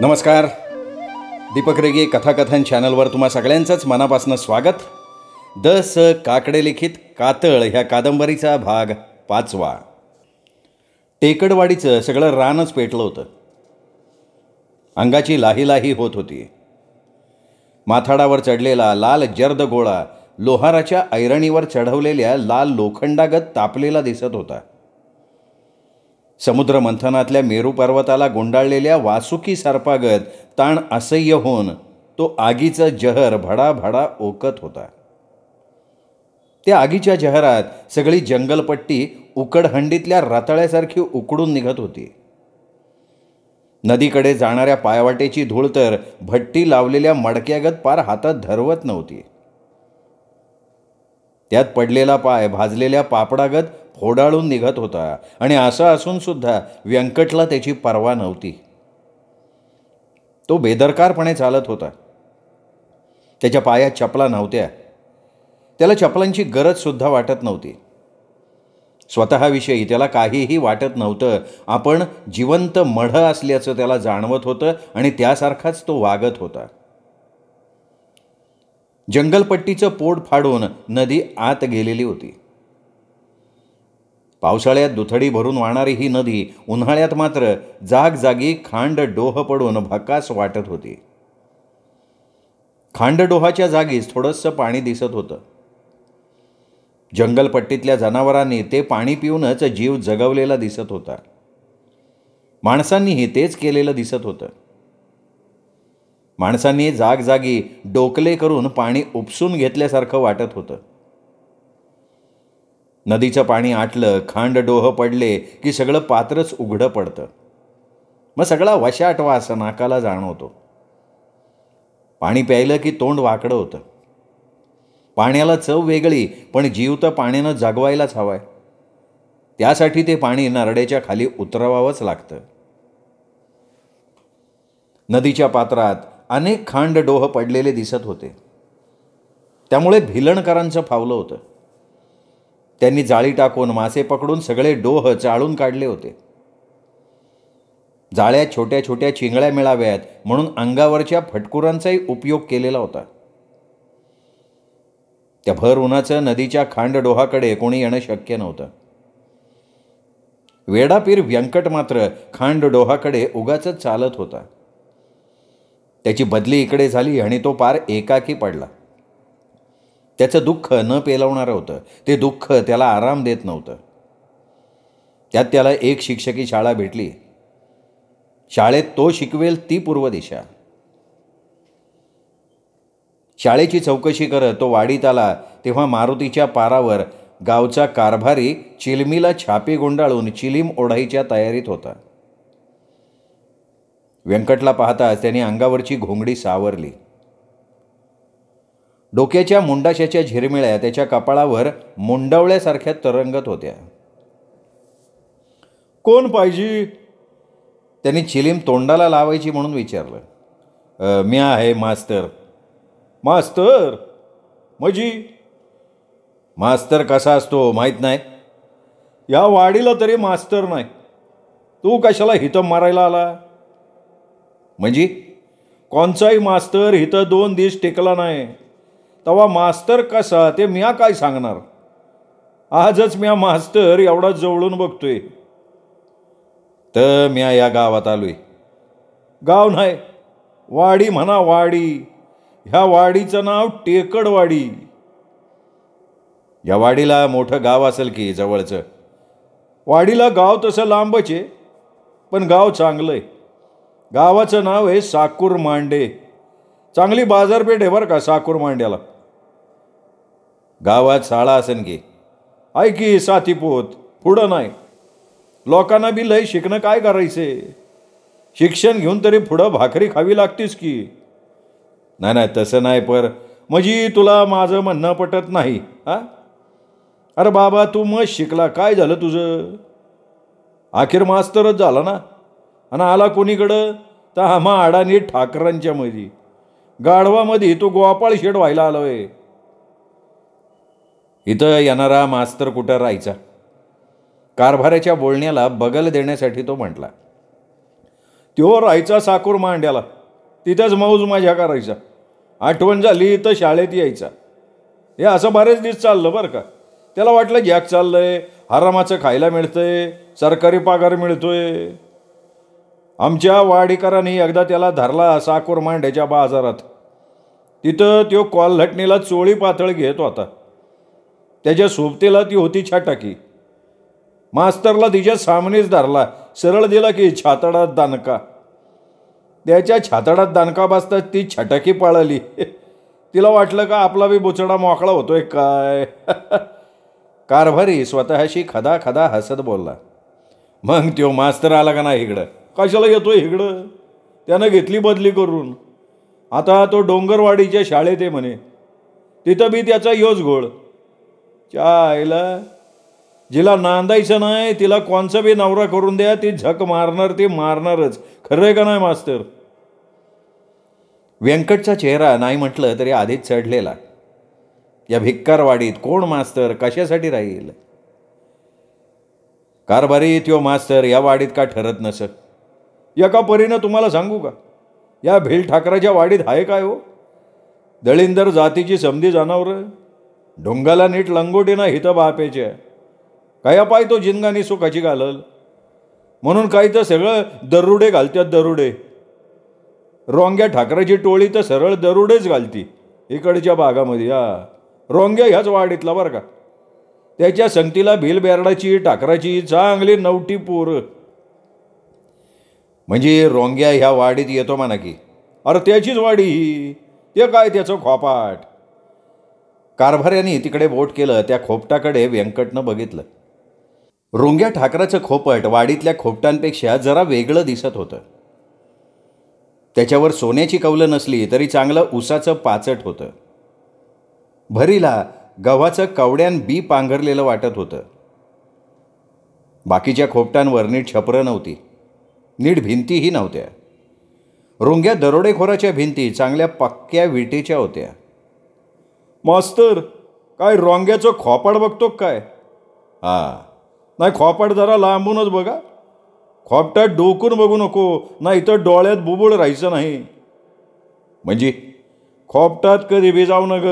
नमस्कार. दीपक रेगे कथाकथन चॅनलवर तुम्हा सगळ्यांचंच मनापासून स्वागत. काकडे लिखित कातळ ह्या कादंबरीचा भाग 5. टेकडवाडीचं सगळं रानच पेटलं होतं. अंगाची लाही लाही होत होती. माथाडावर चढलेला लाल जर्द गोळा लोहाराच्या ऐरणीवर चढवलेल्या लाल लोखंडागत तापलेला दिसत होता. समुद्र मंथनातल्या मेरू पर्वताला गुंडाळलेल्या वासुकी सर्पागत ताण असह्य होऊन तो आगीचं जहर भडाभडा ओकत होता. त्या आगीच्या जहरात सगळी जंगलपट्टी उकडहंडीतल्या रताळ्यासारखी उकडून निघत होती. नदीकडे जाणाऱ्या पायवाटेची धूळ तर भट्टी लावलेल्या मडक्यागत पार हातात धरवत नव्हती. त्यात पडलेला पाय भाजलेल्या पापडागत फोडाळून निघत होता आणि असं असून सुद्धा व्यंकटला त्याची पर्वा नव्हती. तो बेदरकारपणे चालत होता. त्याच्या पायात चपला नव्हत्या. त्याला चपलांची गरज सुद्धा वाटत नव्हती. स्वतःविषयी त्याला काहीही वाटत नव्हतं. आपण जिवंत मढ असल्याचं त्याला जाणवत होतं आणि त्यासारखाच तो वागत होता. जंगलपट्टीचं पोट फाडून नदी आत गेलेली होती. पावसाळ्यात दुथडी भरून वाहणारी ही नदी उन्हाळ्यात मात्र जागजागी खांड डोह पडून भकास वाटत होती. खांडडोहाच्या जागीच थोडंसं पाणी दिसत होतं. जंगलपट्टीतल्या जनावरांनी ते पाणी पिऊनच जीव जगवलेला दिसत होता. माणसांनीही तेच केलेलं दिसत होतं. माणसांनी जागजागी डोकले करून पाणी उपसून घेतल्यासारखं वाटत होतं. नदीचं पाणी आटलं, खांडडोह पडले की सगळं पात्रच उघडं पडतं. मग सगळा वशाट वास नाकाला जाणवतो. पाणी प्यायलं की तोंड वाकडं होतं. पाण्याला चव वेगळी, पण जीव तर पाण्यानं जगवायलाच हवाय. त्यासाठी ते पाणी नरड्याच्या खाली उतरवावंच लागतं. नदीच्या पात्रात अनेक खांडडोह पडलेले दिसत होते. त्यामुळे भिलणकरांचं फावलं होतं. त्यांनी जाळी टाकून मासे पकडून सगळे डोह चाळून काढले होते. जाळ्यात छोट्या छोट्या चिंगळ्या मिळाव्यात म्हणून अंगावरच्या फटकुरांचाही उपयोग केलेला होता. त्या भर उन्हाचं नदीच्या खांडडोहाकडे कोणी येणं शक्य नव्हतं. वेडापीर व्यंकट मात्र खांडडोहाकडे उगाचच चालत होता. त्याची बदली इकडे झाली आणि तो पार एकाकी पडला. त्याचं दुःख न पेलवणारं होतं. ते दुःख त्याला आराम देत नव्हतं. त्यात त्याला एक शिक्षकी शाळा भेटली. शाळेत तो शिकवेल ती पूर्व दिशा. शाळेची चौकशी करत तो वाडीत आला तेव्हा मारुतीच्या पारावर गावचा कारभारी चिलमीला छापे गुंडाळून चिलीम ओढायच्या तयारीत होता. व्यंकटला पाहताच त्याने अंगावरची घोंगडी सावरली. डोक्याच्या मुंडाशाच्या झिरमिळ्या त्याच्या कपाळावर मुंडावळ्यासारख्या तरंगत होत्या. कोण पाहिजे? त्यांनी चिलीम तोंडाला लावायची म्हणून विचारलं. मी आहे मास्तर. मास्तर मजी? मास्तर कसा असतो माहीत नाही? या वाडीला तरी मास्तर नाही. तू कशाला हिथं मारायला आला? म्हणजे कोणचाही मास्तर हिथं 2 दिवस टिकला नाही. तेव्हा मास्तर कसा ते म्या काय सांगणार? आजच म्या मास्तर एवढा जवळून बघतोय. तर म्या या गावात आलोय. गाव नाही, वाडी म्हणा, वाडी. ह्या वाडीचं नाव टेकडवाडी. या वाडीला मोठं गाव असेल की जवळचं? वाडीला गाव तसं लांबच आहे, पण गाव चांगलं आहे. गावाचं नाव आहे साकूर मांडे. चांगली बाजारपेठ आहे बरं का साकूर मांड्याला. गावात शाळा असेल की? आहे की साथीपोत. पुढं नाही. लोकांना बी लय शिकणं काय करायचे? शिक्षण घेऊन तरी पुढं भाकरी खावी लागतीच की. नाही तसं नाही. म्हणजे तुला माझं म्हणणं पटत नाही? अरे बाबा, तू मग शिकला, काय झालं तुझं? अखेर मास्तरच झाला ना. आणि आला कोणीकडं? तर आम्हा अडाणी ठाकरांच्या मध्ये, गाढवामध्ये तो गोपाळ शेड व्हायला आलोय. इथं येणारा मास्तर कुठं राहायचा? कारभाराच्या बोलण्याला बगल देण्यासाठी तो म्हटला. त्यो राहायचा साकूर मांड्याला, तिथंच मौज मजा करायचा. आठवण झाली तर शाळेत यायचा. हे असं बरेच दिवस चाललं बरं का. त्याला वाटलं जॅक चाललंय, आरामाचं खायला मिळतंय, सरकारी पगार मिळतोय. आमच्या वाडीकरांनी एकदा त्याला धरला साकूर मांड्याच्या बाजारात. तिथं त्यो कॉलहटणीला चोळी पातळ घेत होता. त्याच्या सोबतीला ती होती छटाकी. मास्तरला तिच्या सामनेच धरला, सरळ दिला की छातडात दानका. त्याच्या छातडात दानका बसतात ती छटाकी पळाली. तिला वाटलं का आपला बी बुचडा मोकळा होतोय काय. कारभारी स्वतःशी खदा खदा हसत बोलला. मग त्यो मास्तर आला का नाही इकडं. कशाला येतोय इकडं. त्यानं घेतली बदली करून. आता तो डोंगरवाडीच्या शाळेत आहे म्हणे. तिथं बी त्याचा योज घोळ. आईला जिला नांदायचं नाही तिला कोणचा बी नवरा करून द्या, ती झक मारणार, ती मारणारच. खरं आहे का नाही मास्तर. व्यंकटचा चेहरा नाही म्हटलं तरी आधीच चढलेला. या भिक्कारवाडीत कोण मास्तर कशासाठी राहील. कारभारी त्यो मास्तर या वाडीत का ठरत नसत. एका परीनं तुम्हाला सांगू का, या भेल ठाकराच्या वाडीत आहे काय हो. दळिंदर जातीची समधी जनावरं ढोंगाला नीट लंगोटीनं हितं बापेच्या. काय पाय तो जिनगानी सुखाची घालल म्हणून काही तर सगळं दरुडे घालतात. दरुडे रोंग्या ठाकराची टोळी तर सरळ दरुडेच घालती इकडच्या भागामध्ये. रोंग्या ह्याच वाडीतला बरं का. त्याच्या संगतीला भिलबेरडाची ठाकराची चांगली नवटी पोरं. म्हणजे रोंग्या ह्या वाडीत येतो म्हणा की. अरे त्याचीच वाडी ही. ते काय त्याचं खोपाट. कारभाऱ्याने तिकडे बोट केलं. त्या खोपटाकडे व्यंकटनं बघितलं. रोंग्या ठाकराचं खोपट वाडीतल्या खोपटांपेक्षा जरा वेगळं दिसत होतं. त्याच्यावर सोन्याची कौलं नसली तरी चांगलं उसाचं पाचट होतं. भरीला गव्हाचं कवड्यान बी पांघरलेलं वाटत होतं. बाकीच्या खोपटांवर नीट छपरं नव्हती, नीट भिंतीही नव्हत्या. रोंग्या दरोडेखोराच्या भिंती चांगल्या पक्क्या विटेच्या होत्या. मास्तर काय रोंग्याचं खोपाड बघतो काय. नाही खोपाड जरा लांबूनच बघा. खोपटात डोकून बघू नको, नाही तर डोळ्यात बुबुळ राहायचं नाही. म्हणजे खोपटात कधी बी जाऊ नग.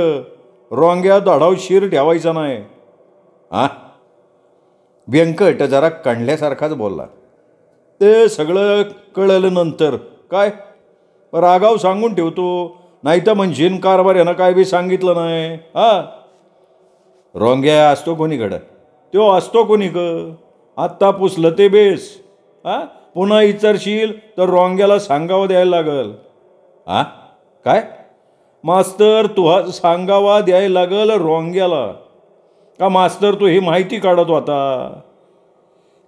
रोंग्यात धडाव शिर ठेवायचा नाही. व्यंकट जरा कणल्यासारखाच बोलला. ते सगळं कळलं नंतर. काय रागाव सांगून ठेवतो, नाही तर म्हणशीन कारभार यानं काय बी सांगितलं नाही. रोंग्या असतो कोणीकडं. तो असतो कोणी क. आत्ता पुसलं ते बेस. पुन्हा विचारशील तर रोंग्याला सांगावं द्यायला लागल. काय मास्तर तुहा सांगावा द्यायला लागल रोंग्याला. का मास्तर तू ही माहिती काढत होता.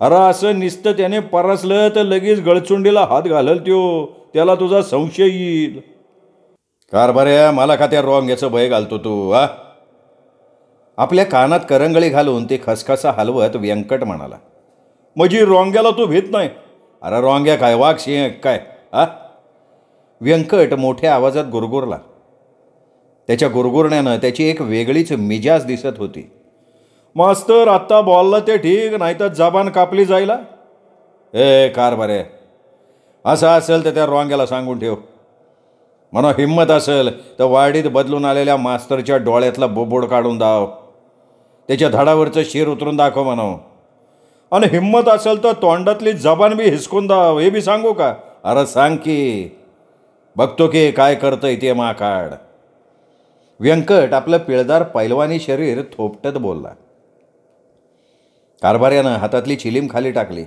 अरे असं निसतं त्याने परसलं तर लगेच गळचुंडीला हात घालल त्यो. त्याला तुझा संशय येईल. कारभाऱ्या मला का त्या रोंग्याचं भय घालतो तू. आपल्या कानात करंगळी घालून ते खसखसा हलवत व्यंकट म्हणाला. म्हणजे रोंग्याला तू भीत नाही. अरे रोंग्या काय वाघ सिंह काय. व्यंकट मोठ्या आवाजात गुरगुरला. त्याच्या गुरगुरण्यानं त्याची एक वेगळीच मिजाज दिसत होती. मास्तर आत्ता बोलला ते ठीक, नाही तर जबान कापली जायला. कारभाऱ्या असं असेल तर त्या रोंग्याला सांगून ठेव. म्हणा हिंमत असेल तर वाडीत बदलून आलेल्या मास्तरच्या डोळ्यातला बोबोड काढून दाव. त्याच्या धडावरचं शिर उतरून दाखव म्हणावं. आणि हिंमत असेल तर तोंडातली जबान बी हिसकून दाव. हे बी सांगू का. अरे सांग की. बघतो की काय करतंय ते माकाड. व्यंकट आपलं पिळदार पैलवानी शरीर थोपटत बोलला. कारभाऱ्यानं हातातली चिलीम खाली टाकली.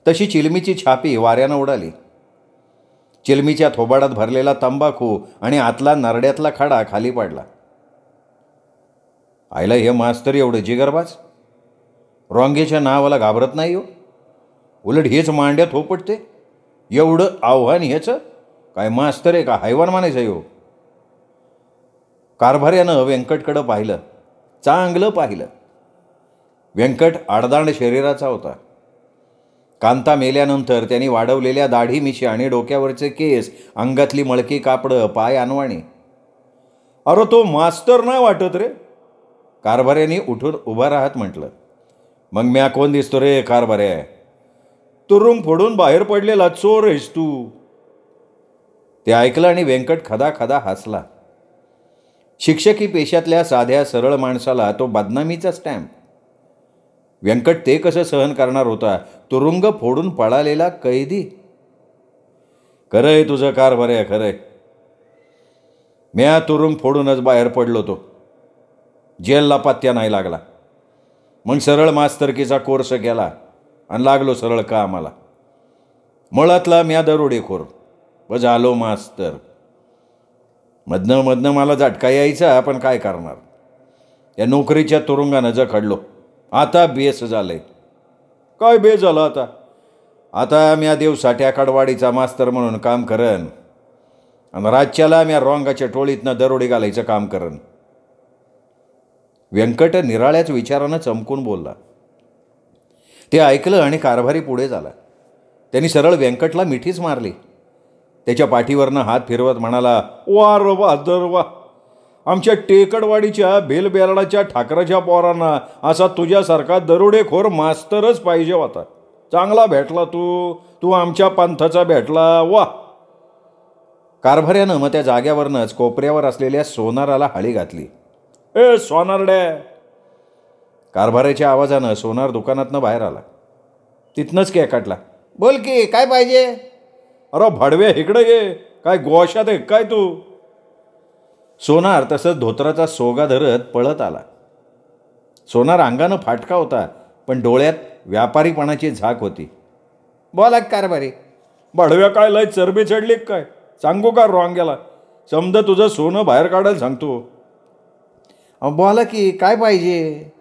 तशी चिलमीची छापी वाऱ्यानं उडाली. चिलमीच्या थोबाडात भरलेला तंबाखू आणि आतला नरड्यातला खडा खाली पडला. आईला हे मास्तर एवढं जिगरबाज. रोंग्याच्या नावाला घाबरत नाही हो. उलट हेच मांड्या थोपटते. एवढं आव्हान ह्याचं काय मास्तर आहे का हैवान मानायचं हो. कारभाऱ्यानं व्यंकटकडं पाहिलं. चांगलं पाहिलं. व्यंकट आडदांड शरीराचा होता. कांता मेल्यानंतर त्यांनी वाढवलेल्या दाढी मिशी आणि डोक्यावरचे केस, अंगातली मळकी कापडं, पाय अनवाणी. अरे तो मास्तर नाही वाटत रे. कारभाऱ्याने उठून उभा राहत म्हटलं. मग म्या कोण दिसतो रे कारभाऱ्या. तुरुंग फोडून बाहेर पडलेला चोर आहेस तू. ते ऐकलं आणि व्यंकट खदा खदा हसला. शिक्षकी पेशातल्या साध्या सरळ माणसाला तो बदनामीचा स्टॅम्प. व्यंकट ते कसं सहन करणार होता, तुरुंग फोडून पळालेला कैदी. खरंय तुझं कारभार, खरंय. म्या तुरुंग फोडूनच बाहेर पडलो तो. जेलला पत्त्या नाही लागला. मग सरळ मास्तरकीचा कोर्स केला आणि लागलो सरळ कामाला. मुळातला म्या दरोडेखोर व झालो मास्तर. मधनं मधनं मला झटका यायचा, पण काय करणार. या नोकरीच्या तुरुंगानं जखडलो. आता बेस झालंय. काय बेस झालं आता. आता म्या देवसाठ्या कडवाडीचा मास्तर म्हणून काम करन आणि राज्याला म्या रॉंगाच्या टोळीतनं दरोडे घालायचं काम करन. व्यंकट निराळ्याच विचारानं चमकून बोलला. ते ऐकलं आणि कारभारी पुढे झाला. त्यांनी सरळ व्यंकटला मिठीच मारली. त्याच्या पाठीवरनं हात फिरवत म्हणाला, वा र बहादर वा. आमच्या टेकडवाडीच्या बेलबेलाडाच्या ठाकराच्या पोरांना असा तुझ्यासारखा दरोडेखोर मास्तरच पाहिजे होता. चांगला भेटला तू. तू आमच्या पंथाचा भेटला. वा. कारभाऱ्यानं मग त्या जाग्यावरनंच कोपऱ्यावर असलेल्या सोनाराला हाळी घातली. ए सोनारड्या. कारभाऱ्याच्या आवाजानं सोनार दुकानातनं बाहेर आला. तिथनंच केकाटला. बोल की काय पाहिजे. अरे भाडव्या इकडे ये. काय गोशात आहे काय तू. सोनार तसंच धोत्राचा सोगा धरत पळत आला. सोनार अंगानं फाटका होता, पण डोळ्यात व्यापारीपणाची झाक होती. बोला कारभारी. भाडव्या काय लय चरबी चढली काय. सांगू का रॉंग गेला. समजा तुझं सोनं बाहेर काढायला सांगतो. बोला की काय पाहिजे.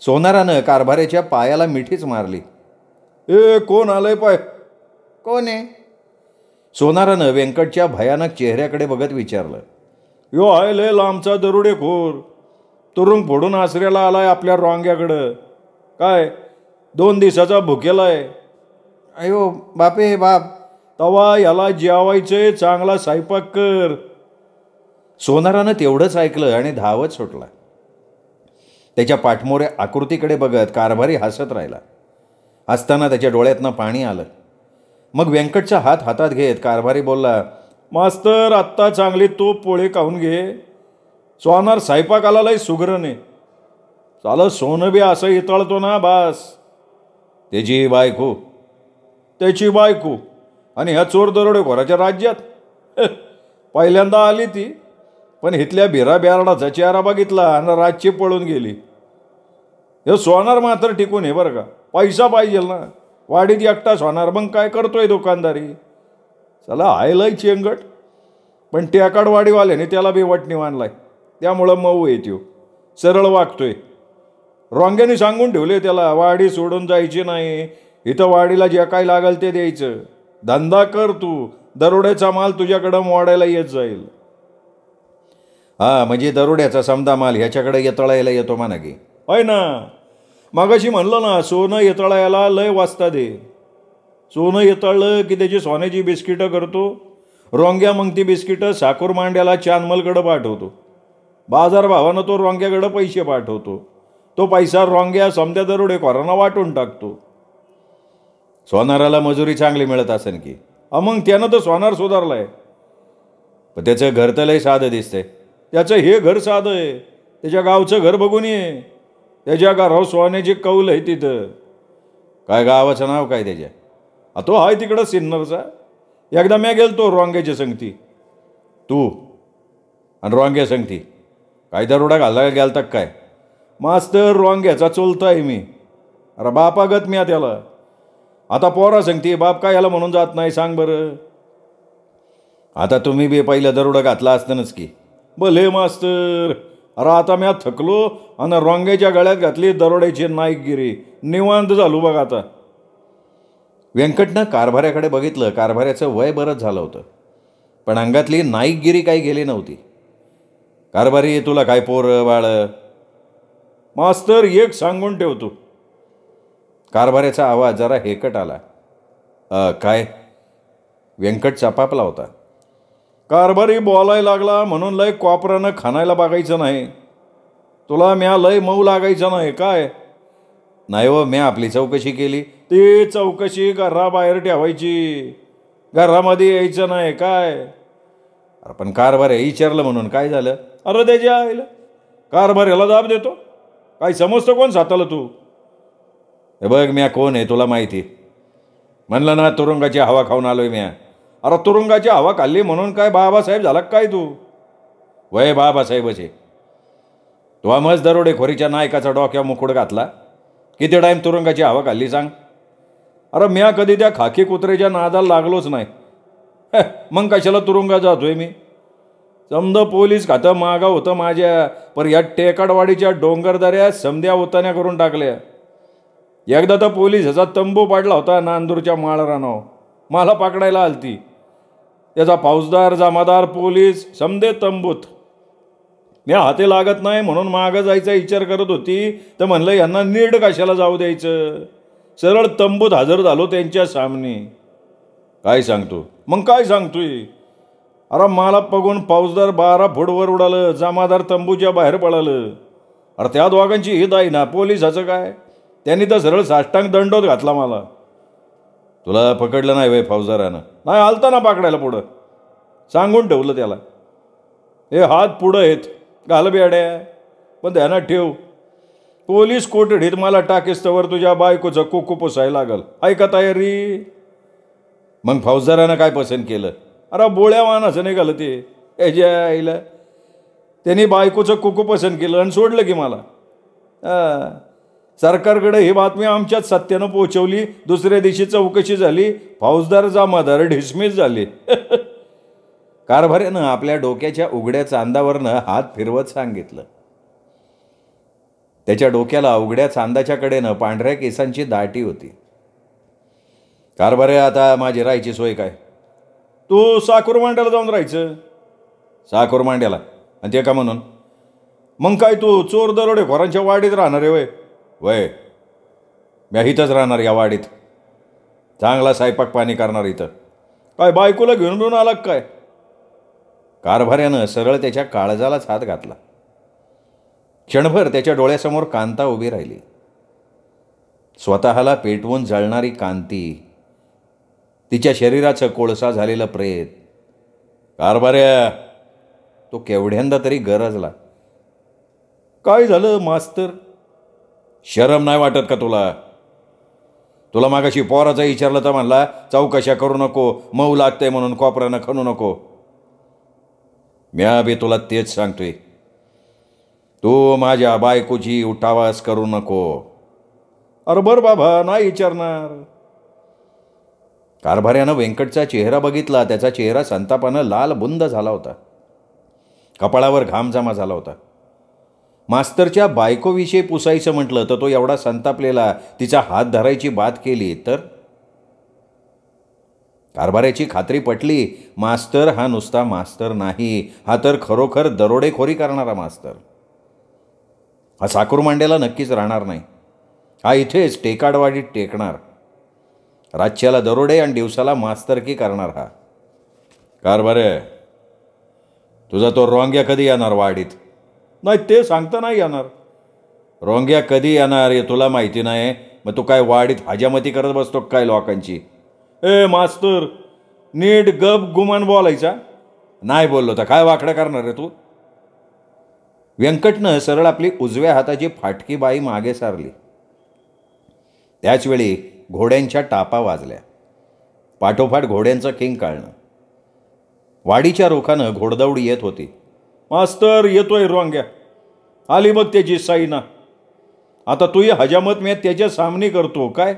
सोनारानं कारभाऱ्याच्या पायाला मिठीच मारली. ए कोण आलंय पाय. कोण आहे. सोनारानं व्यंकटच्या भयानक चेहऱ्याकडे बघत विचारलं. यो आहे लय लांबचा दरोडेखोर. तुरुंग फोडून आसऱ्याला आलाय आपल्या रॉंग्याकडं. काय 2 दिवसाचा भुकेला आहे. अयो बापे बाप. तवा याला जेवायचंय. चांगला स्वयंपाक कर. सोनारानं तेवढंच ऐकलं आणि धावत सुटला. त्याच्या पाठमोऱ्या आकृतीकडे बघत कारभारी हसत राहिला. हसताना त्याच्या डोळ्यातनं पाणी आलं. मग व्यंकटचा हात हातात घेत कारभारी बोलला, मास्तर आत्ता चांगली तूप पोळी खाऊन घे. सोनार स्वयंपाकाला लय सुगरण. चाल सोनं बी असं इतळतो ना बास. त्याची बायको आणि ह्या चोर दरोडेखोराच्या राज्यात पहिल्यांदा आली ती. पण इथल्या भिरा बेरडाचा चेहरा बघितला आणि राज्य पळून गेली. हे सोनार मात्र टिकून आहे बरं का. पैसा पाहिजे ना. वाडीत एकटा सोनार. मग काय करतोय दुकानदारी. चला आयलाय चेंगट. पण टेकाडवाडीवाल्याने त्याला बी वटणी मानलाय. त्यामुळं मऊ आहे त्यो. सरळ वागतोय. रॉंग्याने सांगून ठेवले त्याला वाडी सोडून जायची नाही. इथं वाडीला जे काय लागेल ते द्यायचं. धंदा कर तू. दरोड्याचा माल तुझ्याकडं मोडायला येत जाईल. म्हणजे दरोड्याचा समदा माल ह्याच्याकडे येतळायला येतो म्हणा की. होय ना. मागाशी म्हणलं ना सोनं येतळायला लय वाजता दे. सोनं येतळलं की त्याची सोन्याची बिस्किटं करतो. रॉंग्या मग ती बिस्किटं साखर मांड्याला चांदमलकडं पाठवतो. बाजारभावानं तो रॉंग्याकडं पैसे पाठवतो. तो पैसा रॉंग्या समद्या दरोडेखोरांना वाटून टाकतो. सोनाराला मजुरी चांगली मिळत असेल की. मग त्यानं तर सोनार सुधारलाय. पण त्याचं घर तर लय साधं दिसतंय. त्याचं हे घर साधं आहे. त्याच्या गावचं घर बघून ये. त्याच्या घरावर सोन्याची कौल आहे तिथं. काय गावाचं नाव काय त्याच्या. तो आहे तिकडं सिन्नरचा. एकदा मी गेलतो रॉंग्याच्या संगती. तू आणि रॉंग्या संगती काय दरोडा घालायला गेलता काय. मास्तर रॉंग्याचा चोलता आहे मी. अरे बापागत मी त्याला. आता पोरा सांगते बाप काय याला म्हणून जात नाही सांग बरं. आता तुम्ही बी पहिलं दरोडा घातला असतानच की. भले मास्तर. अरे आता मी थकलो आणि रॉंग्याच्या गळ्यात घातली दरोड्याची नाईकगिरी. निवांत झालो बघ आता. व्यंकटनं कारभाऱ्याकडे बघितलं. कारभाऱ्याचं वय बरंच झालं होतं, पण अंगातली नाईकगिरी काही गेली नव्हती. कारभारी तुला काय पोरं बाळ. मास्तर एक सांगून ठेवतो. कारभाऱ्याचा आवाज जरा हेकट आला. काय. व्यंकट चपापला होता. कारभारी बोलायला लागला म्हणून लय कॉपरानं खाणायला बघायचं नाही. तुला म्या लय मऊ लागायचं नाही काय. नाही हो, म्या आपली चौकशी केली. ती चौकशी घराबाहेर ठेवायची, घरामध्ये यायचं नाही काय. अरे पण कारभार आहे विचारलं म्हणून काय झालं? अरे त्याच्या आईला कारभार याला दाब देतो काय? समजतं कोण साताला तू? हे बघ म्या कोण आहे तुला माहिती. म्हणलं ना तुरुंगाची हवा खाऊन आलोय म्या. अरे तुरुंगाची हवा खाल्ली म्हणून काय बाबासाहेब झाला काय तू? वय बाबासाहेबाचे तू आमच दरोडेखोरीच्या नायकाचा डोक्यावर मुकुड घातला. किती टाईम तुरुंगाची हवा खाल्ली सांग? अरे म्या कधी त्या खाकी कुत्रेच्या नादाला लागलोच नाही. मग कशाला तुरुंगात जातोय मी? समजा पोलीस खातं मागा होतं माझ्या, पर या टेकाडवाडीच्या डोंगरदऱ्या समध्या उतान्या करून टाकल्या. एकदा तर पोलीस ह्याचा तंबू पाडला होता नांदूरच्या माळरानावर, मला पकडायला आलती. त्याचा फौजदार जमादार पोलीस समधे तंबूत. मी हाती लागत नाही म्हणून मागं जायचा विचार करत होती, तर म्हणलं यांना नीट कशाला जाऊ द्यायचं. सरळ तंबूत हजर झालो त्यांच्या सामने. काय सांगतो? मग काय सांगतोय? अरे मला बघून फौजदार 12 फूटवर उडालं, जमादार तंबूच्या बाहेर पळालं. अरे त्या दोघांची हित आहे ना, पोलिसाचं काय? त्यांनी तर सरळ साष्टांग दंडोत घातला मला. तुला पकडलं नाही वय फौजदारानं? नाही, आलता ना पकडायला पुढं. सांगून ठेवलं त्याला, हे हात पुढं आहेत घाल बेड्या, पण ध्यानात ठेव पोलीस कोठडीत मला टाकीस्तवर तुझ्या बायकोचं कुकू पुसायला लागल. ऐका तयारी? मग फौजदारानं काय पसंत केलं? अरे बोळ्या वाहनाचं निघालं ते. याच्या आईला त्यांनी बायकोचं कुकू पसंत केलं आणि सोडलं की मला. सरकारकडे ही बातमी आमच्याच सत्यानं पोहोचवली. दुसऱ्या दिवशी चौकशी झाली, फौजदार जमादार डिसमिस झाले. कारभाऱ्यानं आपल्या डोक्याच्या उघड्या चांदावरनं हात फिरवत सांगितलं. त्याच्या डोक्याला उघड्या चांदाच्या कडेनं पांढऱ्या केसांची दाटी होती. कारभाऱ्या, आता माझी राहायची सोय काय? तू साकुरमांड्याला जाऊन राहायचं. साकुरमांड्याला? आणि ते का म्हणून? मग काय तू चोर दरोडेखोरांच्या वाडीत राहणार आहे वय? वय मी इथंच राहणार या वाडीत. चांगला स्वयंपाक पाणी करणार इथं. काय बायकोला घेऊन घेऊन आला काय? कारभाऱ्यानं सरळ त्याच्या काळजालाच हात घातला. क्षणभर त्याच्या डोळ्यासमोर कांता उभी राहिली. स्वतःला पेटवून जळणारी कांती, तिच्या शरीराचं कोळसा झालेलं प्रेत. कारभाऱ्या, तो केवढ्यांदा तरी गरजला. काय झालं मास्तर? शरम नाही वाटत का तुला? तुला मागाशी पोराचं विचारलं तर म्हणला चौकशा करू नको, मऊ लागतंय म्हणून कोपऱ्यानं खणू नको. म्या बी तुला तेच सांगतोय, तू माझ्या बायकोची उठावास करू नको. अरे बर बाबा, नाही विचारणार. कारभाऱ्यानं व्यंकटचा चेहरा बघितला. त्याचा चेहरा संतापानं लाल बुंद झाला होता. कपाळावर घाम जमा झाला होता. मास्तरच्या बायकोविषयी पुसायचं म्हटलं तर तो एवढा संतापलेला, तिचा हात धरायची बात केली तर? कारभाऱ्याची खात्री पटली. मास्तर हा नुसता मास्तर नाही, हा तर खरोखर दरोडेखोरी करणारा मास्तर. हा साकुरमांड्याला नक्कीच राहणार नाही. हा इथेच टेकाडवाडीत टेकणार. रातच्याला दरोडे आणि दिवसाला मास्तरकी करणार हा. कारभाऱ्या, तुझा तो रोंग्या कधी येणार वाडीत? नाही, ते सांगता नाही येणार. रोंग्या कधी येणार हे तुला माहिती नाही, मग तू काय वाडीत हजामती करत बसतो काय लोकांची? ए मास्तर, नीट गप गुमान बोलायचा. नाही बोललो तर काय वाकडं करणार रे तू? व्यंकटनं सरळ आपली उजव्या हाताची फाटकी बाई मागे सारली. त्याचवेळी घोड्यांच्या टापा वाजल्या. पाठोपाठ घोड्यांचं किंकाळणं. वाडीच्या रोखानं घोडदौड येत होती. मास्तर, येतोय रोंग्या. आली बघ त्याची साईना. आता तूही हजामत मी त्याच्या सामने करतो काय?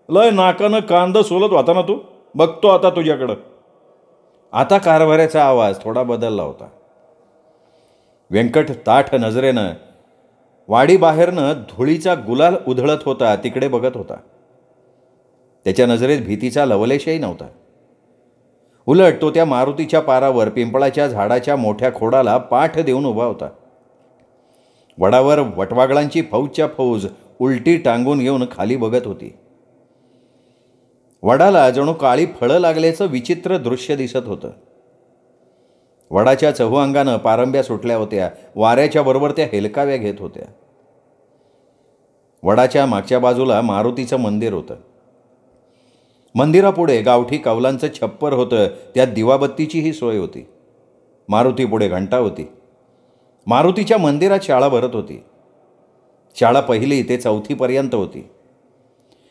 लय नाकानं कांदा सोलत होता ना तू, बघतो आता तुझ्याकडं. आता कारभाऱ्याचा आवाज थोडा बदलला होता. व्यंकट ताठ नजरेनं वाडीबाहेरनं धुळीचा गुलाल उधळत होता तिकडे बघत होता. त्याच्या नजरेत भीतीचा लवलेशही नव्हता. उलट तो त्या मारुतीच्या पारावर पिंपळाच्या झाडाच्या मोठ्या खोडाला पाठ देऊन उभा होता. वडावर वटवागळांची फौजच्या फौज उलटी टांगून येऊन खाली बघत होती. वडाला जणू काळी फळं लागल्याचं विचित्र दृश्य दिसत होतं. वडाच्या चहूअंगानं पारंब्या सुटल्या होत्या. वाऱ्याच्या बरोबर त्या हेलकाव्या घेत होत्या. वडाच्या मागच्या बाजूला मारुतीचं मंदिर होतं. मंदिरापुढे गावठी कौलांचं छप्पर होतं, त्यात दिवाबत्तीचीही सोय होती. मारुतीपुढे घंटा होती. मारुतीच्या मंदिरात शाळा भरत होती. शाळा 1ली ते 4थीपर्यंत होती.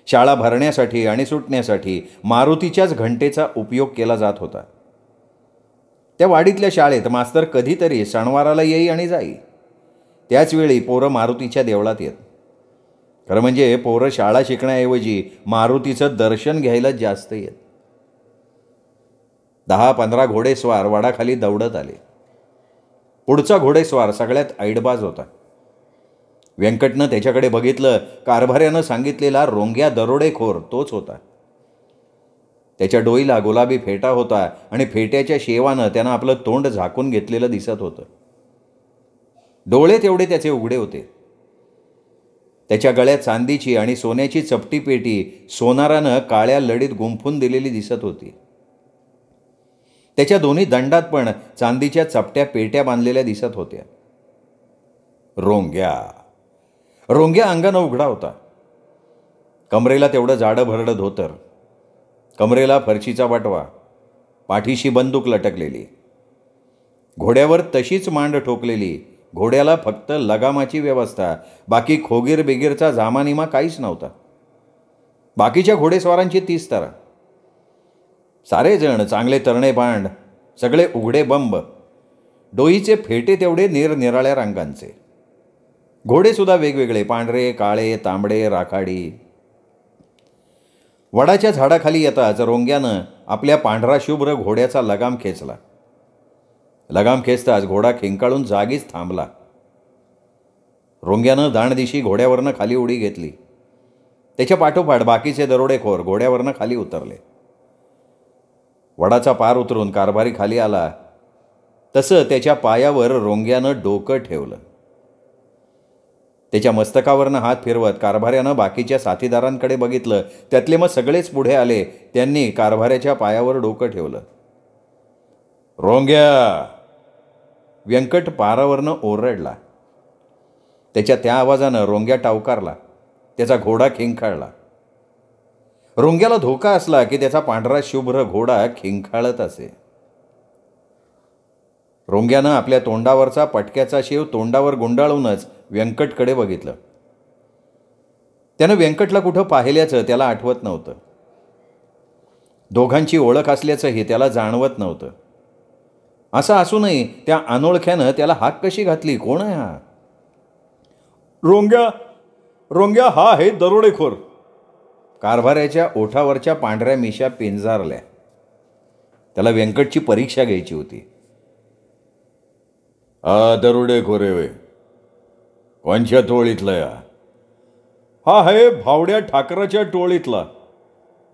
शाळा भरण्यासाठी आणि सुटण्यासाठी मारुतीच्याच घंटेचा उपयोग केला जात होता. त्या वाडीतल्या शाळेत मास्तर कधीतरी सणवाराला येई आणि जाई. त्याचवेळी पोरं मारुतीच्या देवळात येत. खरं म्हणजे पोरं शाळा शिकण्याऐवजी मारुतीचं दर्शन घ्यायला जास्त येत. 10-15 घोडेस्वार वडाखाली दौडत आले. पुढचा घोडेस्वार सगळ्यात ऐडबाज होता. व्यंकटनं त्याच्याकडे बघितलं. कारभाऱ्यानं सांगितलेला रोंग्या दरोडेखोर तोच होता. त्याच्या डोईला गुलाबी फेटा होता आणि फेट्याच्या शेवानं त्यानं आपलं तोंड झाकून घेतलेलं दिसत होतं. डोळे तेवढे त्याचे उघडे होते. त्याच्या गळ्यात चांदीची आणि सोन्याची चपटी पेटी सोनारानं काळ्या लडीत गुंफून दिलेली दिसत होती. त्याच्या दोन्ही दंडात पण चांदीच्या चपट्या पेट्या बांधलेल्या दिसत होत्या. रोंग्या अंगानं उघडा होता. कमरेला तेवढं जाडं भरडं धोतर, कमरेला फरशीचा बटवा, पाठीशी बंदूक लटकलेली, घोड्यावर तशीच मांड ठोकलेली. घोड्याला फक्त लगामाची व्यवस्था, बाकी खोगीर बिगीरचा जामानिमा काहीच नव्हता. बाकीच्या घोडेस्वारांची 30 तरा. सारे जण चांगले तरणे बांड, सगळे उघडे बंब, डोईचे फेटे तेवढे निरनिराळ्या रंगांचे. घोडेसुद्धा वेगवेगळे, पांढरे, काळे, तांबडे, राखाडी. वडाच्या झाडाखाली येताच रोंग्यानं आपल्या पांढरा शुभ्र घोड्याचा लगाम खेचला. लगाम खेचताच घोडा खिंकाळून जागीच थांबला. रोंग्यानं दाणदिशी घोड्यावरनं खाली उडी घेतली. त्याच्या पाठोपाठ बाकीचे दरोडेखोर घोड्यावरनं खाली उतरले. वडाचा पार उतरून कारभारी खाली आला तसं त्याच्या पायावर रोंग्यानं डोकं ठेवलं. त्याच्या मस्तकावरनं हात फिरवत कारभाऱ्यानं बाकीच्या साथीदारांकडे बघितलं. त्यातले मग सगळेच पुढे आले. त्यांनी कारभाऱ्याच्या पायावर डोकं ठेवलं. रोंग्या! व्यंकट पारावरनं ओरडला. त्याच्या त्या आवाजानं रोंग्या टावकारला. त्याचा घोडा खिंखाळला. रोंग्याला धोका असला की त्याचा पांढरा शुभ्र घोडा खिंखाळत असे. रोंग्यानं आपल्या तोंडावरचा पटक्याचा शेव तोंडावर गुंडाळूनच व्यंकटकडे बघितलं. त्यानं व्यंकटला कुठं पाहिल्याचं त्याला आठवत नव्हतं. दोघांची ओळख असल्याचंही त्याला जाणवत नव्हतं. असं असूनही त्या अनोळख्यानं त्याला हाक कशी घातली? कोण आहे हा? रोंग्या हा आहे दरोडेखोर. कारभाऱ्याच्या ओठावरच्या पांढऱ्या मिशा पिंजारल्या. त्याला व्यंकटची परीक्षा घ्यायची होती. दरोडेखोर आहे? कोणच्या टोळीतला या? हा आहे भावड्या ठाकराच्या टोळीतला.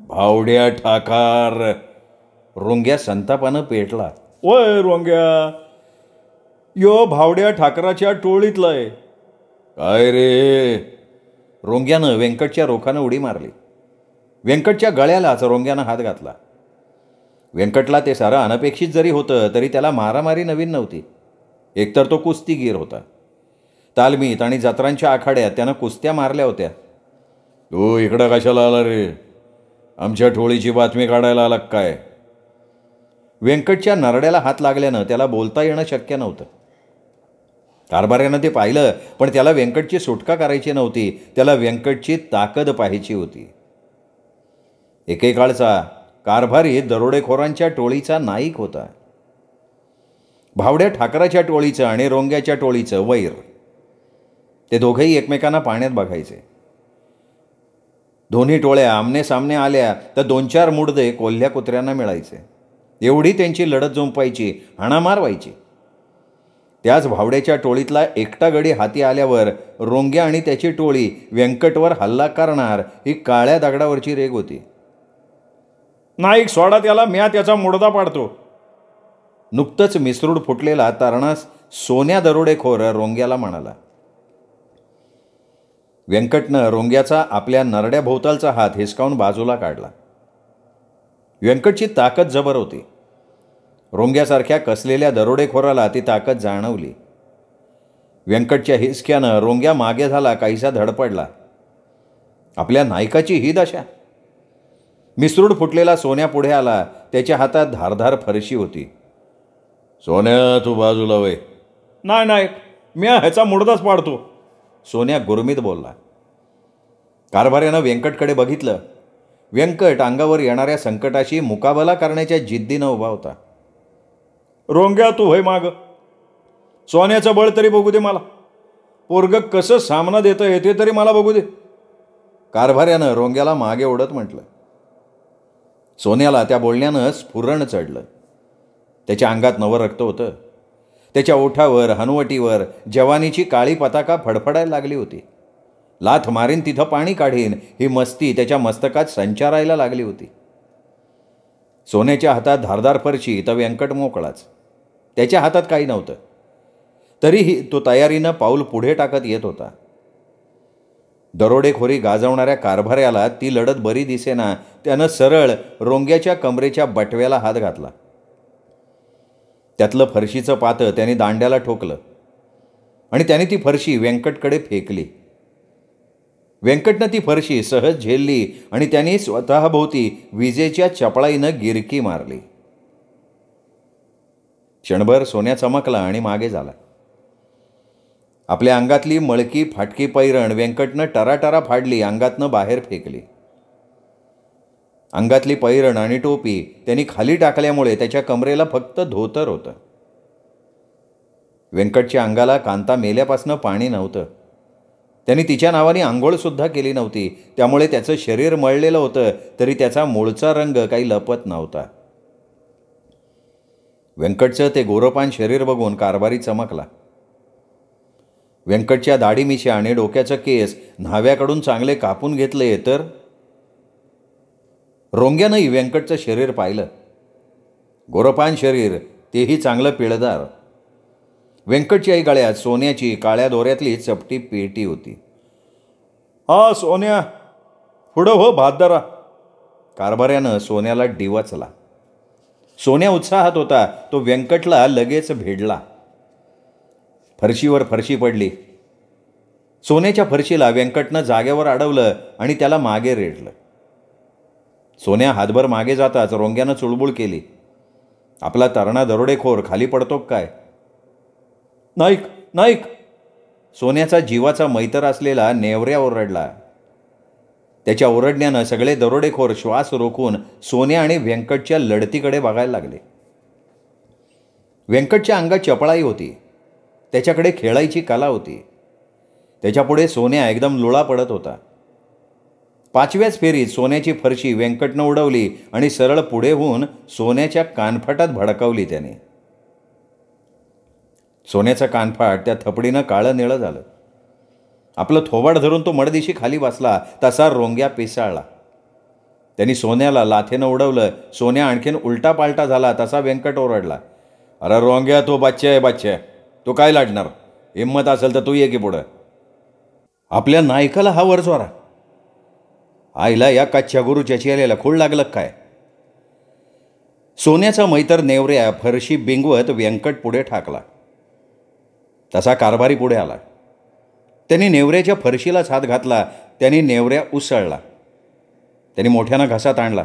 भावड्या ठाकार! रोंग्या संतापानं पेटला. ओय रोंग्या, यो भावड्या ठाकराच्या टोळीतला आहे. काय रे? रोंग्यानं व्यंकटच्या रोखानं उडी मारली. व्यंकटच्या गळ्यालाच रोंग्यानं हात घातला. व्यंकटला ते सारं अनपेक्षित जरी होतं तरी त्याला मारामारी नवीन नव्हती. एकतर तो कुस्तीगीर होता. तालमीत आणि जत्रांच्या आखाड्यात त्यानं कुस्त्या मारल्या होत्या. तू इकडं कशाला आला रे? आमच्या टोळीची बातमी काढायला आला काय? व्यंकटच्या नरड्याला हात लागल्यानं त्याला बोलता येणं शक्य नव्हतं. कारभाऱ्यानं ते पाहिलं, पण त्याला व्यंकटची सुटका करायची नव्हती. त्याला व्यंकटची ताकद पाहायची होती. एकेकाळचा कारभारी दरोडेखोरांच्या टोळीचा नाईक होता. भावड्या ठाकराच्या टोळीचं आणि रोंग्याच्या टोळीचं वैर. ते दोघंही एकमेकांना पाण्यात बघायचे. दोन्ही टोळ्या आमने सामने आल्या तर 2-4 मुडदे कोल्ह्या कुत्र्यांना मिळायचे. एवढी त्यांची लढत जुंपायची, हाणामार व्हायची. त्याच भावड्याच्या टोळीतला एकटा गडी हाती आल्यावर रोंग्या आणि त्याची टोळी व्यंकटवर हल्ला करणार ही काळ्या दगडावरची रेग होती. नाईक सोडा त्याला, म्या त्याचा मुडदा पाडतो. नुकतंच मिसरूड फुटलेला तरणास सोन्या दरोडेखोर रोंग्याला म्हणाला. व्यंकटनं रोंग्याचा आपल्या नरड्या भोवतालचा हात हिसकावून बाजूला काढला. व्यंकटची ताकद जबर होती. रोंग्यासारख्या कसलेल्या दरोडेखोराला ती ताकद जाणवली. व्यंकटच्या हिसक्यानं रोंग्या मागे झाला, काहीसा धडपडला. आपल्या नायकाची ही दशा. मिसरूड फुटलेला सोन्या पुढे आला. त्याच्या हातात धारधार फरशी होती. सोन्या, तू बाजूला वय. नाही नायक, मी ह्याचा मुडदाच पाडतो, सोन्या गुरमीत बोलला. कारभाऱ्यानं व्यंकटकडे बघितलं. व्यंकट अंगावर येणाऱ्या संकटाशी मुकाबला करण्याच्या जिद्दीनं उभा होता. रोंग्या, तू होय माग. सोन्याचं बळ तरी बघू दे मला. पोरग कसं सामना देतं येते तरी मला बघू दे, कारभाऱ्यानं रोंग्याला मागे ओढत म्हटलं. सोन्याला त्या बोलण्यानं स्फुरण चढलं. त्याच्या अंगात नवं रक्त होतं. त्याच्या ओठावर, हनुवटीवर जवानीची काळी पताका फडफडायला लागली होती. लाथ मारीन तिथं पाणी काढीन ही मस्ती त्याच्या मस्तकात संचारायला लागली होती. सोन्याच्या हातात धारदार फरशी तर व्यंकट मोकळाच. त्याच्या हातात काही नव्हतं. तरीही तो तयारीनं पाऊल पुढे टाकत येत होता. दरोडेखोरी गाजवणाऱ्या कारभाऱ्याला ती लढत बरी दिसेना. त्यानं सरळ रोंग्याच्या कमरेच्या बटव्याला हात घातला. त्यातलं फरशीचं पातं त्याने दांड्याला ठोकलं आणि त्याने ती फरशी व्यंकटकडे फेकली. व्यंकटनं ती फरशी सहज झेलली आणि त्याने स्वतःभोवती विजेच्या चपळाईनं गिरकी मारली. क्षणभर सोन्या चमकला आणि मागे झाला. आपल्या अंगातली मळकी फाटकी पैरण व्यंकटनं टराटरा फाडली, अंगातनं बाहेर फेकली. अंगातली पैरण आणि टोपी त्यांनी खाली टाकल्यामुळे त्याच्या कमरेला फक्त धोतर होतं. व्यंकटच्या अंगाला कांता मेल्यापासनं पाणी नव्हतं. त्यांनी तिच्या नावाने आंघोळसुद्धा केली नव्हती. त्यामुळे त्याचं शरीर मळलेलं होतं तरी त्याचा मूळचा रंग काही लपत नव्हता. व्यंकटचं ते गोरपान शरीर बघून कारभारी चमकला. व्यंकटच्या दाढी मिशा आणि डोक्याचं केस न्हाव्याकडून चांगले कापून घेतले तर रोंग्यानंही व्यंकटचं शरीर पाहिलं. गोरपान शरीर, तेही चांगलं पिळदार. व्यंकटच्याही गळ्यात सोन्याची काळ्या दोऱ्यातली चपटी पेटी होती. हा सोन्या, पुढं हो भातदारा, कारभाऱ्यानं सोन्याला डिवचला. सोन्या उत्साहात होता. तो व्यंकटला लगेच भेडला. फरशीवर फरशी पडली. सोन्याच्या फरशीला व्यंकटनं जागेवर अडवलं आणि त्याला मागे रेटलं. सोन्या हातभर मागे जाताच रोंग्यानं चुळबुळ केली. आपला तरणा दरोडेखोर खाली पडतो काय? नाईक, नाईक, सोन्याचा जीवाचा मैतर असलेला नेवऱ्या ओरडला. त्याच्या ओरडण्यानं सगळे दरोडेखोर श्वास रोखून सोन्या आणि व्यंकटच्या लढतीकडे बघायला लागले. व्यंकटच्या अंगात चपळाई होती. त्याच्याकडे खेळायची कला होती. त्याच्यापुढे सोन्या एकदम लुळा पडत होता. 5व्याच फेरीत सोन्याची फरशी व्यंकटनं उडवली आणि सरळ पुढे होऊन सोन्याच्या कानफाटात भडकावली त्याने. सोन्याचं कानफाट त्या थपडीनं काळं निळं झालं. आपलं थोबाड धरून तो मडदिशी खाली बसला तसा रोंग्या पिसाळला. त्यांनी सोन्याला लाथेनं उडवलं. सोन्या आणखीन उलटा पालटा झाला तसा व्यंकट ओरडला. अरे रोंग्या, तो बच्चा आहे, बच्चा, तो काय लाडणार? हिंमत असेल तर तू ये की पुढं. आपल्या नायकाला हा वर जोरा. आईला या कच्च्या गुरुच्या चेहऱ्याला खूळ लागलं काय? सोन्याचा मैतर नेवऱ्या फरशी बिंगवत व्यंकट पुढे ठाकला. तसा कारभारी पुढे आला. त्यांनी नेवऱ्याच्या फरशीलाच हात घातला. त्यांनी नेवऱ्या उसळला. त्यांनी मोठ्यानं घसा ताणला.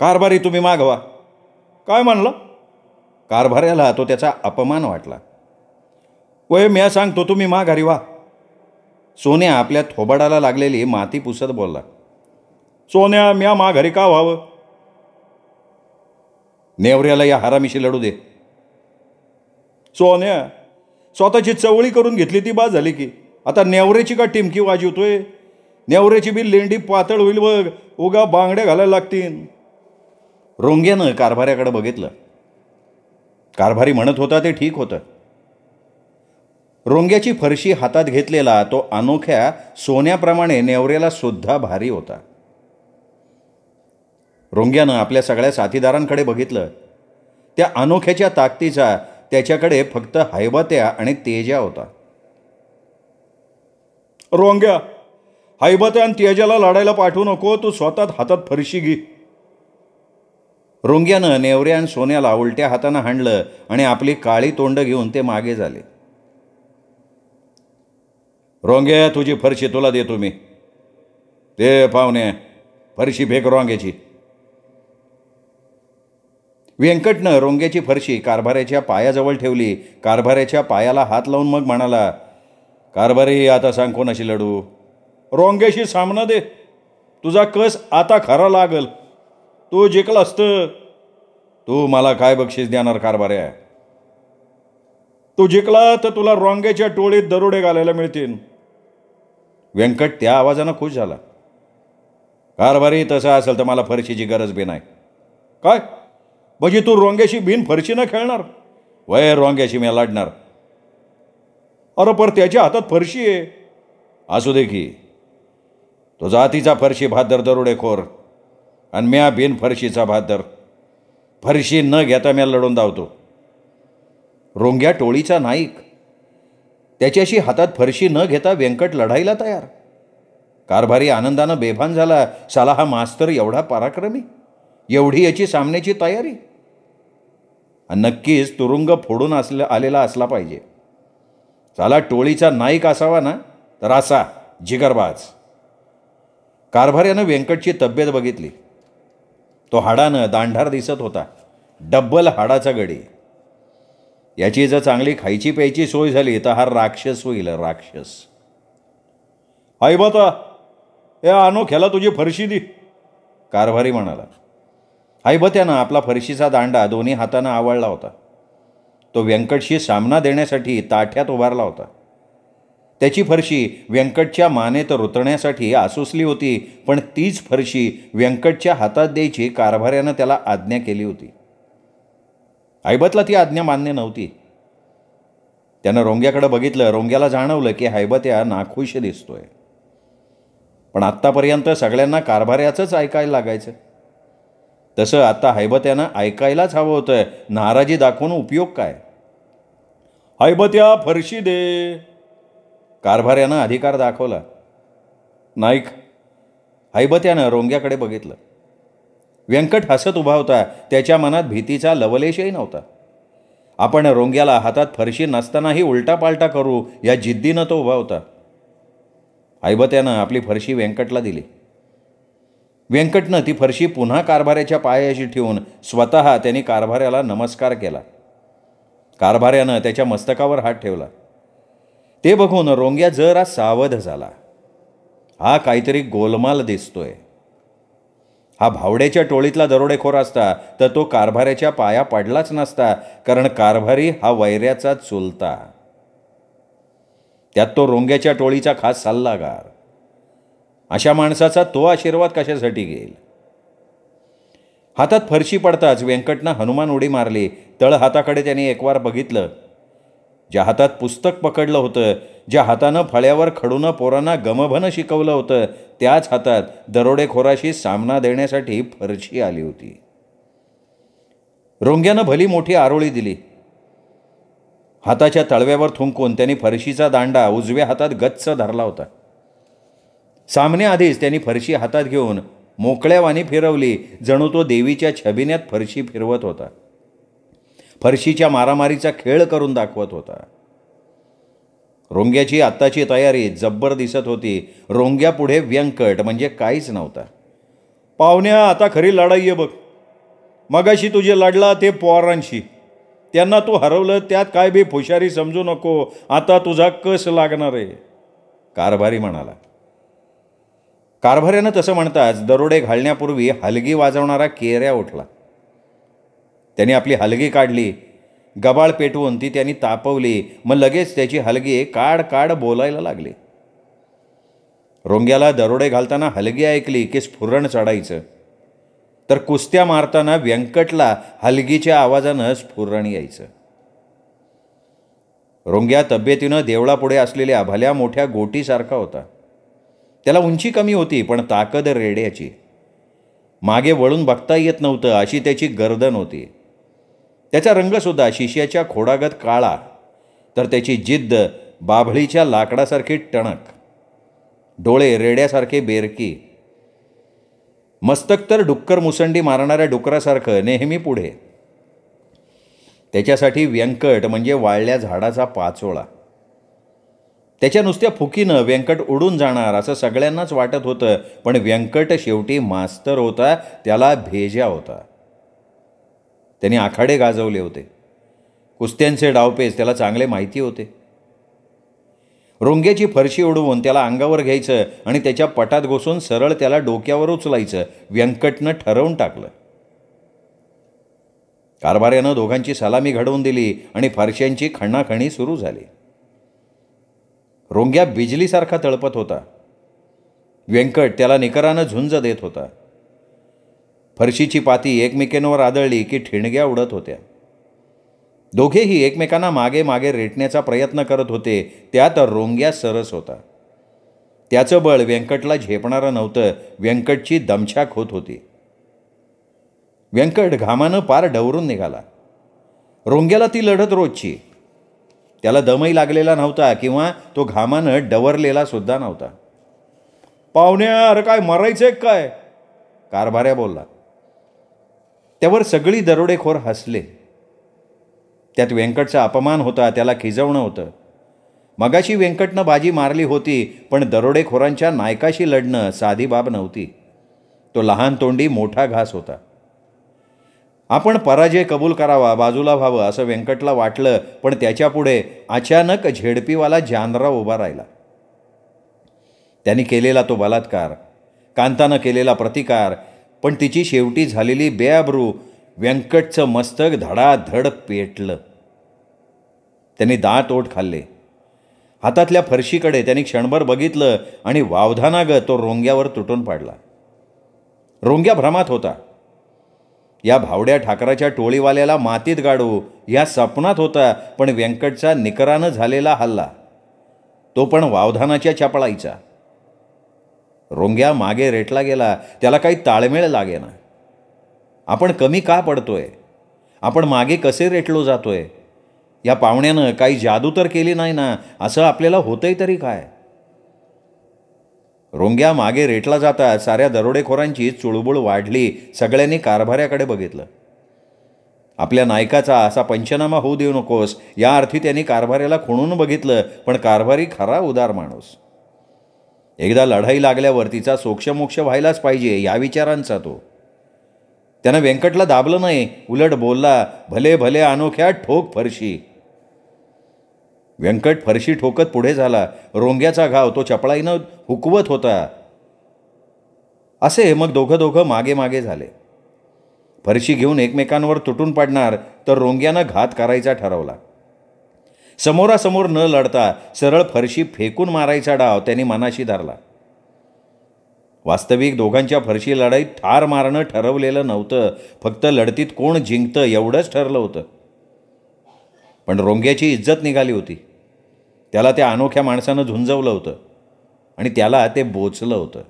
कारभारी, तुम्ही मागवा. काय म्हणला? कारभाऱ्याला तो त्याचा अपमान वाटला. वय म्या सांगतो, तुम्ही माघारी व्हा. सोन्या आपल्या थोबाडाला लागलेली माती पुसत बोलला. सोन्या, म्या माघारी का व्हावं? नेवऱ्याला या हरामीशी लढू दे. सोन्या, स्वतःची चवळी करून घेतली ती बाद झाली की आता नेवऱ्याची का टिमकी वाजवतोय? नेवऱ्याची बी लेंडी पातळ होईल बघ, उगा बांगड्या घालायला लागतील. रोंग्यानं कारभाऱ्याकडे बघितलं. कारभारी म्हणत होता ते ठीक होतं. रोंग्याची फरशी हातात घेतलेला तो अनोख्या सोन्याप्रमाणे नेवऱ्याला सुद्धा भारी होता. रोंग्यानं आपल्या सगळ्या साथीदारांकडे बघितलं. त्या अनोख्याच्या ताकदीचा त्याच्याकडे फक्त हैबत्या आणि तेजा होता. रोंग्या, हैबत्या आणि तेजाला लढायला पाठवू नको, तू स्वतः हातात फरशी घे. रोंग्यानं नेवऱ्या आणि सोन्याला उलट्या हातानं हाणलं आणि आपली काळी तोंड घेऊन ते मागे झाले. रोंग्या, तुझी फरशी तुला देतो मी. ते पाहुणे, फरशी फेक रोंग्याची. व्यंकटनं रोंग्याची फरशी कारभाऱ्याच्या पायाजवळ ठेवली. कारभाऱ्याच्या पायाला हात लावून मग म्हणाला, कारभारी आता सांग कोणाशी लढू? रोंग्याशी सामना दे. तुझा कस आता खरा लागल. तू जिंकला असतं. तू मला काय बक्षीस देणार कारभाऱ्या? तू जिंकला तर तुला रोंग्याच्या टोळीत दरोडे घालायला मिळतील. व्यंकट त्या आवाजानं खुश झाला. कारभारी तसं असेल तर मला फरशीची गरज बी नाही. काय म्हणजे तू रोंग्याशी बिन फरशीनं खेळणार? वय रोंग्याशी मी लढणार. अरे पर त्याच्या हातात फरशी आहे. असू दे की. तो जातीचा फरशी भादर दरोडेखोर आणि म्या बिन फरशीचा भादर. फरशी न घेता म्या लढून धावतो. रोंग्या टोळीचा नाईक. त्याच्याशी हातात फरशी न घेता व्यंकट लढाईला तयार. कारभारी आनंदानं बेभान झाला. साला हा मास्तर एवढा पराक्रमी, एवढी याची सामन्याची तयारी. नक्कीच तुरुंग फोडून आलेला असला पाहिजे. साला टोळीचा नाईक असावा ना तर असा जिगरबाज. कारभाऱ्यानं व्यंकटची तब्येत बघितली. तो हाडानं दांढार दिसत होता. डब्बल हाडाचा गडी. याची जर चांगली खायची प्यायची सोय झाली तर हा राक्षस होईल, राक्षस. आई बाता ए अनोख्याला तुझी फरशी दी, कारभारी म्हणाला. हैबत्यानं आपला फरशीचा दांडा दोन्ही हातानं आवळला होता. तो व्यंकटशी सामना देण्यासाठी ताठ्यात उभारला होता. त्याची फरशी व्यंकटच्या मानेत रुतण्यासाठी आसुसली होती, पण तीच फरशी व्यंकटच्या हातात द्यायची कारभाऱ्यानं त्याला आज्ञा केली होती. हैबतला ती आज्ञा मान्य नव्हती. त्यानं रोंग्याकडे बघितलं. रोंग्याला जाणवलं की हैबत्या नाखुश दिसतोय. पण आत्तापर्यंत सगळ्यांना कारभाऱ्याचंच ऐकायला लागायचं. तसं आता हैबत्यानं ऐकायलाच हवं होतं. नाराजी दाखवून उपयोग काय? हैबत्या फरशी दे, कारभाऱ्यानं अधिकार दाखवला. नाईक. हैबत्यानं रोंग्याकडे बघितलं. व्यंकट हसत उभा होता. त्याच्या मनात भीतीचा लवलेशही नव्हता. आपण रोंग्याला हातात फरशी नसतानाही उलटापालटा करू या जिद्दीनं तो उभा होता. हैबत्यानं आपली फरशी व्यंकटला दिली. व्यंकटनं ती फरशी पुन्हा कारभाऱ्याच्या पायाशी ठेवून स्वतः त्यांनी कारभाऱ्याला नमस्कार केला. कारभाऱ्यानं त्याच्या मस्तकावर हात ठेवला. ते बघून रोंग्या जरा सावध झाला. हा काहीतरी गोलमाल दिसतोय. हा भावड्याच्या टोळीतला दरोडेखोर असता तर तो कारभाऱ्याच्या पाया पडलाच नसता, कारण कारभारी हा वैऱ्याचा चुलता. त्यात तो रोंग्याच्या टोळीचा खास सल्लागार. अशा माणसाचा तो आशीर्वाद कशासाठी घेईल? हातात फरशी पडताच व्यंकटनं हनुमान उडी मारली. तळ हाताकडे त्याने एकवार बघितलं. ज्या हातात पुस्तक पकडलं होतं, ज्या हातानं फळ्यावर खडूनं पोरांना गमभनं शिकवलं होतं, त्याच हातात दरोडेखोराशी सामना देण्यासाठी फरशी आली होती. रोंग्यानं भली मोठी आरोळी दिली. हाताच्या तळव्यावर थुंकून त्यांनी फरशीचा दांडा उजव्या हातात गच्च धरला होता. सामन्याआधीच त्यांनी फरशी हातात घेऊन मोकळ्यावानी फिरवली, जणू तो देवीच्या छबिन्यात फरशी फिरवत होता. फरशीच्या मारामारीचा खेळ करून दाखवत होता. रोंग्याची आत्ताची तयारी जब्बर दिसत होती. रोंग्यापुढे व्यंकट म्हणजे काहीच नव्हता. पाहुण्या, आता खरी लढाई आहे बघ. मगाशी तुझे लढला ते पोरांशी, त्यांना तू हरवलं. त्यात काय बी फुशारी समजू नको. आता तुझा कस लागणार आहे, कारभारी म्हणाला. कारभाऱ्यानं तसं म्हणताच दरोडे घालण्यापूर्वी हलगी वाजवणारा केऱ्या उठला. त्याने आपली हलगी काढली. गबाळ पेटवून ती त्यांनी तापवली. मग लगेच त्याची हलगी काड काड बोलायला लागली. रोंग्याला दरोडे घालताना हलगी ऐकली की स्फुरण चढायचं, तर कुस्त्या मारताना व्यंकटला हलगीच्या आवाजानं स्फुरण यायचं. रोंग्या तब्येतीनं देवळापुढे असलेल्या भल्या मोठ्या गोटीसारखा होता. त्याला उंची कमी होती, पण ताकद रेड्याची. मागे वळून बघता येत नव्हतं अशी त्याची गर्दन होती. त्याचा रंगसुद्धा शिष्याच्या खोडागत काळा, तर त्याची जिद्द बाभळीच्या लाकडासारखी टणक. डोळे रेड्यासारखे बेरकी. मस्तक तर डुक्कर मुसंडी मारणाऱ्या डुकरासारखं नेहमी पुढे. त्याच्यासाठी व्यंकट म्हणजे वाळल्या झाडाचा पाचोळा. त्याच्या नुसत्या फुकीनं व्यंकट उडून जाणार असं सगळ्यांनाच वाटत होतं, पण व्यंकट शेवटी मास्तर होता, त्याला भेजा होता. त्यांनी आखाडे गाजवले होते. कुस्त्यांचे डावपेच त्याला चांगले माहिती होते. रोंग्याची फरशी उडवून त्याला अंगावर घ्यायचं आणि त्याच्या पटात घुसून सरळ त्याला डोक्यावर उचलायचं व्यंकटनं ठरवून टाकलं. कारभाऱ्यानं दोघांची सलामी घडवून दिली आणि फरश्यांची खणाखणी सुरू झाली. रोंग्या बिजलीसारखा तळपत होता. व्यंकट त्याला निकरानं झुंज देत होता. फरशीची पाती एकमेकांवर आदळली की ठिणग्या उडत होत्या. दोघेही एकमेकांना मागे मागे रेटण्याचा प्रयत्न करत होते. त्यात रोंग्या सरस होता. त्याचं बळ व्यंकटला झेपणारं नव्हतं. व्यंकटची दमछाक होत होती. व्यंकट घामानं पार डवरून निघाला. रोंग्याला ती लढत रोजची. त्याला दमही लागलेला नव्हता किंवा तो घामानं डवरलेला सुद्धा नव्हता. पाहुण्या, अरे काय मरायचंय काय? कारभाऱ्या बोलला. त्यावर सगळी दरोडेखोर हसले. त्यात व्यंकटचा अपमान होता, त्याला खिजवणं होतं. मगाशी व्यंकटनं बाजी मारली होती, पण दरोडेखोरांच्या नायकाशी लढणं साधी बाब नव्हती. तो लहान तोंडी मोठा घास होता. आपण पराजय कबूल करावा, बाजूला व्हावं असं व्यंकटला वाटलं, पण त्याच्यापुढे अचानक झेडपीवाला जानराव उभा राहिला. त्यांनी केलेला तो बलात्कार, कांतानं केलेला प्रतिकार, पण तिची शेवटी झालेली बेआबरू व्यंकटचं मस्तक धडाधड पेटलं. त्यांनी दात ओठ खाल्ले. हातातल्या फरशीकडे त्यांनी क्षणभर बघितलं आणि वावधानागत तो रोंग्यावर तुटून पाडला. रोंग्या भ्रमात होता. या भावड्या ठाकराच्या टोळीवाल्याला मातीत गाडू या सपनात होता, पण व्यंकटचा निकरानं झालेला हल्ला, तो पण वावधानाच्या चपळाईचा. रोंग्या मागे रेटला गेला. त्याला काही ताळमेळ लागेना. आपण कमी का पडतोय? आपण मागे कसे रेटलो जातोय? या पाहुण्यानं काही जादू तर केली नाही ना, असं आपल्याला होतंय तरी काय? रोंग्या मागे रेटला जाता साऱ्या दरोडेखोरांची चुळबुळ वाढली. सगळ्यांनी कारभाऱ्याकडे बघितलं. आपल्या नायकाचा असा पंचनामा होऊ देऊ नकोस या अर्थी त्यांनी कारभाऱ्याला खुणून बघितलं, पण कारभारी खरा उदार माणूस. एकदा लढाई लागल्यावर तिचा सोक्षमोक्ष व्हायलाच पाहिजे या विचारांचा तो. त्यानं व्यंकटला दाबलं नाही, उलट बोलला, भले भले अनोख्या ठोक फरशी. व्यंकट फरशी ठोकत पुढे झाला. रोंग्याचा घाव तो चपळाईनं हुकवत होता. असे मग दोघं मागे मागे झाले. फरशी घेऊन एकमेकांवर तुटून पडणार, तर रोंग्यानं घात करायचा ठरवला. समोरासमोर न लढता सरळ फरशी फेकून मारायचा डाव त्यांनी मनाशी धरला. वास्तविक दोघांच्या फरशी लढाईत ठार मारणं ठरवलेलं नव्हतं, फक्त लढतीत कोण जिंकतं एवढंच ठरलं होतं. पण रोंग्याची इज्जत निघाली होती. त्याला त्या अनोख्या माणसानं झुंजवलं होतं आणि त्याला ते बोचलं होतं.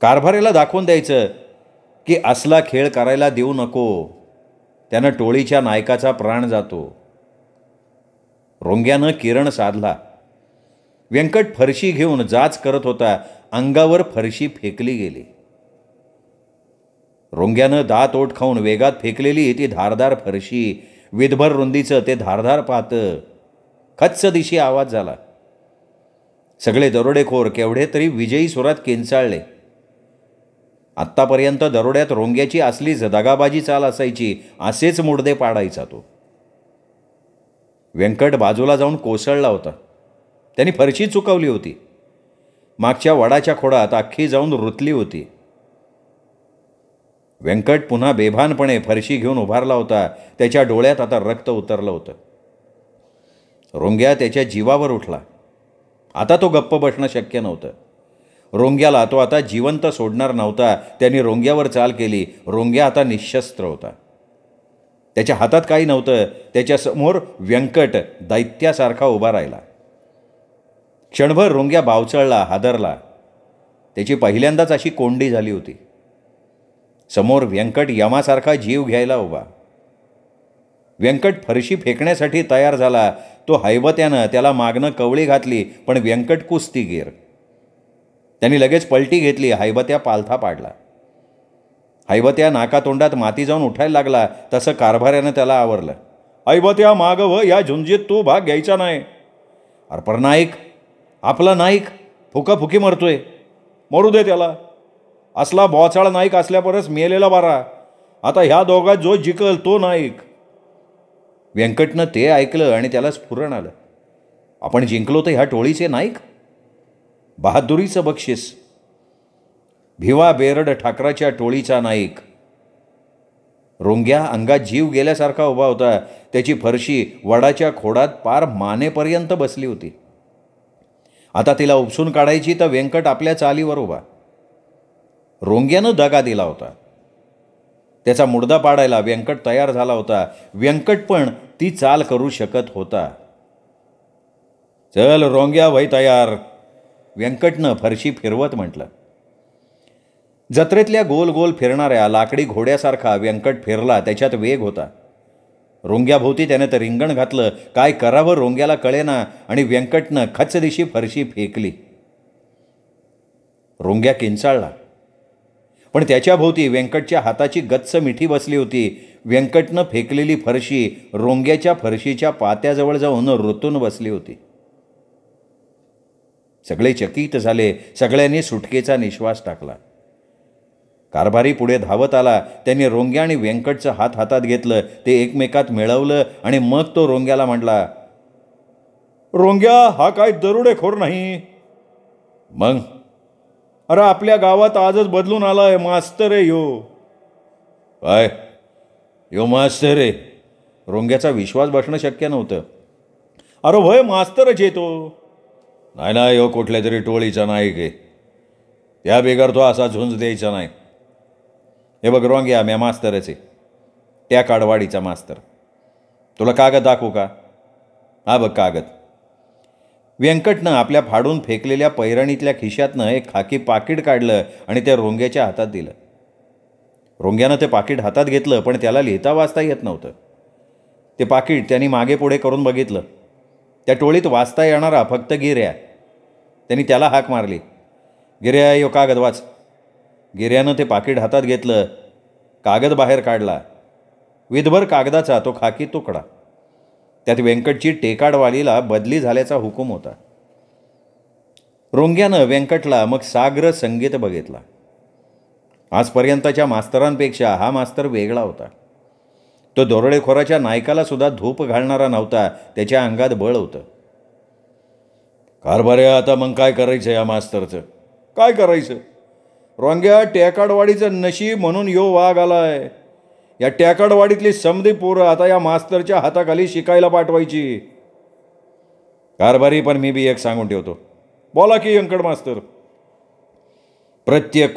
कारभाऱ्याला दाखवून द्यायचं की असला खेळ करायला देऊ नको, त्यानं टोळीच्या नायकाचा प्राण जातो. रोंग्यानं किरण साधला. व्यंकट फरशी घेऊन जाच करत होता. अंगावर फरशी फेकली गेली. रोंग्यानं दात ओठ खाऊन वेगात फेकलेली ती धारदार फरशी, विधभर रुंदीचं ते धारधार पातं, खच्च दिशी आवाज झाला. सगळे दरोडेखोर केवढे तरी विजयी सुरात किंचाळले. आत्तापर्यंत दरोड्यात रोंग्याची असलीच दगाबाजी चाल असायची, असेच मुडदे पाडायचा तो. व्यंकट बाजूला जाऊन कोसळला होता. त्यांनी फरशी चुकवली होती. मागच्या वडाच्या खोडात अख्खी जाऊन रुतली होती. व्यंकट पुन्हा बेभानपणे फरशी घेऊन उभारला होता. त्याच्या डोळ्यात आता रक्त उतरलं होतं. रोंग्या त्याच्या जीवावर उठला. आता तो गप्प बसणं शक्य नव्हतं. रोंग्याला तो आता जिवंत सोडणार नव्हता. त्यांनी रोंग्यावर चाल केली. रोंग्या आता निशस्त्र होता. त्याच्या हातात काही नव्हतं. त्याच्यासमोर व्यंकट दैत्यासारखा उभा राहिला. क्षणभर रोंग्या बावचळला, हादरला. त्याची पहिल्यांदाच अशी कोंडी झाली होती. समोर व्यंकट यमासारखा जीव घ्यायला उभा. व्यंकट फरशी फेकण्यासाठी तयार झाला. तो हैबत्यानं त्याला मागणं कवळी घातली, पण व्यंकट कुस्तीगीर. त्यांनी लगेच पलटी घेतली. हैबत्या पालथा पाडला. हैबत्या नाकातोंडात माती जाऊन उठायला लागला. तसं कारभाऱ्यानं त्याला आवरलं. हैबत्या मागं व, या झुंजीत तू भाग घ्यायचा नाही. अरे पर नाईक, आपला नाईक फुकाफुकी मरतोय, मरू दे त्याला. असला बॉचाळ नाईक असल्यापरच मेलेला बारा. आता ह्या दोघात जो जिकल तो नाईक. व्यंकटनं ते ऐकलं आणि त्याला स्फुरण आलं. आपण जिंकलो तर ह्या टोळीचे नाईक. बहादुरीचं बक्षीस. भिवा बेरड ठाकराच्या टोळीचा नाईक. रोंग्या अंगात जीव गेल्यासारखा उभा होता. त्याची फरशी वडाच्या खोडात पार मानेपर्यंत बसली होती. आता तिला उपसून काढायची तर व्यंकट आपल्या चालीवर उभा. रोंग्यानं दगा दिला होता. त्याचा मुर्दा पाडायला व्यंकट तयार झाला होता. व्यंकट पण ती चाल करू शकत होता. चल रोंग्या भाई तयार, व्यंकटनं फरशी फिरवत म्हटलं. जत्रेतल्या गोल गोल फिरणाऱ्या लाकडी घोड्यासारखा व्यंकट फिरला. त्याच्यात वेग होता. रोंग्याभोवती त्याने तर रिंगण घातलं. काय करावं रोंग्याला कळेना आणि व्यंकटनं खचदिशी फरशी फेकली. रोंग्या किंचाळला. पण त्याच्याभोवती व्यंकटच्या हाताची गच्च मिठी बसली होती. व्यंकटनं फेकलेली फरशी रोंग्याच्या फरशीच्या पात्याजवळ जाऊन रुतून बसली होती. सगळे चकित झाले. सगळ्यांनी सुटकेचा निश्वास टाकला. कारभारी पुढे धावत आला. त्यांनी रोंग्या आणि व्यंकटचं हात हातात घेतलं. ते एकमेकात मिळवलं आणि मग तो रोंग्याला म्हटला, रोंग्या हा काय दरोडेखोर नाही. मग? अरे आपल्या गावात आजच बदलून आलाय. मास्तर आहे यो. काय यो मास्तर आहे? रोंग्याचा विश्वास बसणं शक्य नव्हतं. अरे भय मास्तरच येतो. नाही ना, यो कुठल्या तरी टोळीचा नाईक आहे. त्या बेगर तो असा झुंज द्यायचा नाही. हे बघ रोंग्या, म्या मास्तरच आहे, त्या काडवाडीचा मास्तर. तुला कागद दाखवू का? हा बघ कागद. व्यंकटनं आपल्या फाडून फेकलेल्या पैरणीतल्या खिशातनं एक खाकी पाकीट काढलं आणि त्या रोंग्याच्या हातात दिलं. रोंग्यानं ते पाकीट हातात घेतलं, पण त्याला लिहिता वाचता येत नव्हतं. ते पाकीट त्यांनी मागे पुढे करून बघितलं. त्या टोळीत वाचता येणारा फक्त गिऱ्या. त्यांनी त्याला हाक मारली, गिऱ्या यो कागद वाच. गिऱ्यानं ते पाकीट हातात घेतलं. कागद बाहेर काढला. विधभर कागदाचा तो खाकी तुकडा. त्यात व्यंकटची टेकाडवाडीला बदली झाल्याचा हुकूम होता. रोंग्यानं व्यंकटला मग साग्र संगीत बघितला. आजपर्यंतच्या मास्तरांपेक्षा हा मास्तर वेगळा होता. तो दरोडेखोराच्या नायकाला सुद्धा धूप घालणारा नव्हता. त्याच्या अंगात बळ होतं. कारभार्या, आता मग काय करायचं या मास्तरचं? काय करायचं? रोंग्या, टेकाडवाडीचं नशीब म्हणून यो वाघ आलाय. या टेकाडवाडीतली समधी पोरं आता या मास्तरच्या हाताखाली शिकायला पाठवायची. कारभारी, पण मी बी एक सांगून ठेवतो. बोला की व्यंकट मास्तर. प्रत्येक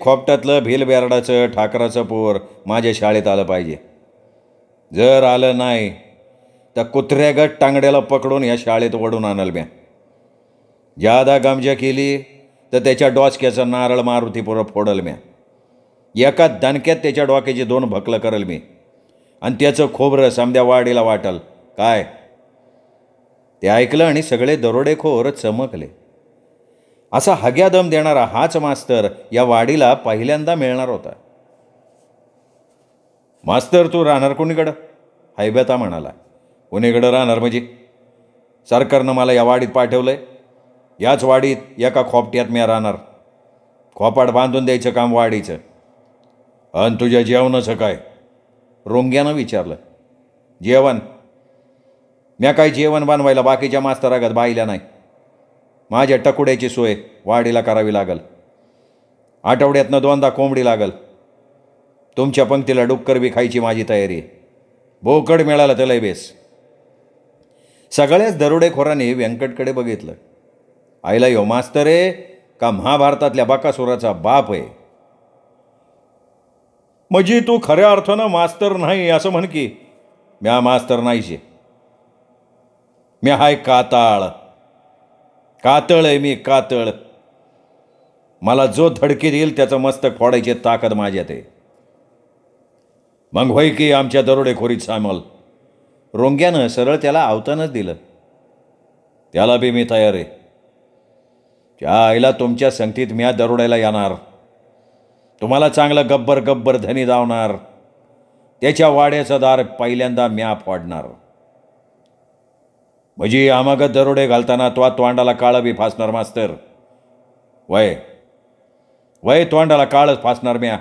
खोपटातलं भिलबेरडाचं ठाकराचं पोर माझ्या शाळेत आलं पाहिजे. जर आलं नाही तर कुत्र्यागत टांगड्याला पकडून या शाळेत वडून आणल म्या. जादा गमजा केली तर त्याच्या डोसक्याचा नारळ मारुती पुरं फोडल म्या. एका दणक्यात त्याच्या डोक्याची 2 भकलं करल मी आणि त्याचं खोबरं समद्या वाडीला वाटल. काय? ते ऐकलं आणि सगळे दरोडेखोर चमकले. असा हग्यादम देणारा हाच मास्तर या वाडीला पहिल्यांदा मिळणार होता. मास्तर, तू राहणार कोणीकडं? हैबता म्हणाला. कोणीकडं राहणार म्हणजे? सरकारनं मला या वाडीत पाठवलंय. याच वाडीत एका खोपट्यात मी राहणार. खोपाट बांधून द्यायचं काम वाडीचं. अन तुझ्या जेवणाचं काय? रोंग्यानं विचारलं. जेवण? म्या काय जेवण बनवायला बाकीच्या मास्तरागत बाईल्या नाही. माझ्या टकुड्याची सोय वाडीला करावी लागल. आठवड्यातनं 2दा कोंबडी लागल. तुमच्या पंक्तीला डुक्कर बी खायची माझी तयारी आहे. बोकड मिळालं त्याला बेस. सगळ्याच दरोडेखोरांनी व्यंकटकडे बघितलं. आईला यो मास्तर आहे का महाभारतातल्या बकासुराचा बाप आहे? म्हणजे तू खऱ्या अर्थानं मास्तर नाही असं म्हण की. म्या मास्तर नाहीशे. म्या हाय कातळ आहे मी, कातळ. मला जो धडकी देईल त्याचं मस्तक फोडायची ताकद माझ्यात आहे. मग होय की आमच्या दरोडेखोरीत सामल. रोंग्यानं सरळ त्याला आव्हानच दिलं. त्याला बी मी तयार आहे. त्या आईला तुमच्या संगतीत म्या दरोड्याला येणार. तुम्हाला चांगलं गब्बर धनी धावणार. त्याच्या वाड्याचं दार पहिल्यांदा म्या फोडणार. म्हजी आमागत दरोडे घालतना तो तोंडाला काळं बी फासणार मास्तर. वय वय तोंडाला काळच फासणार म्या.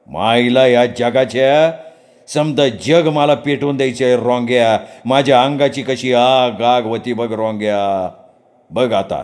माईला या जगाच्या समजा जग मला पेटवून द्यायचं आहे रोंग्या. माझ्या अंगाची कशी आग आग होती बघ रोंग्या, बघ आता.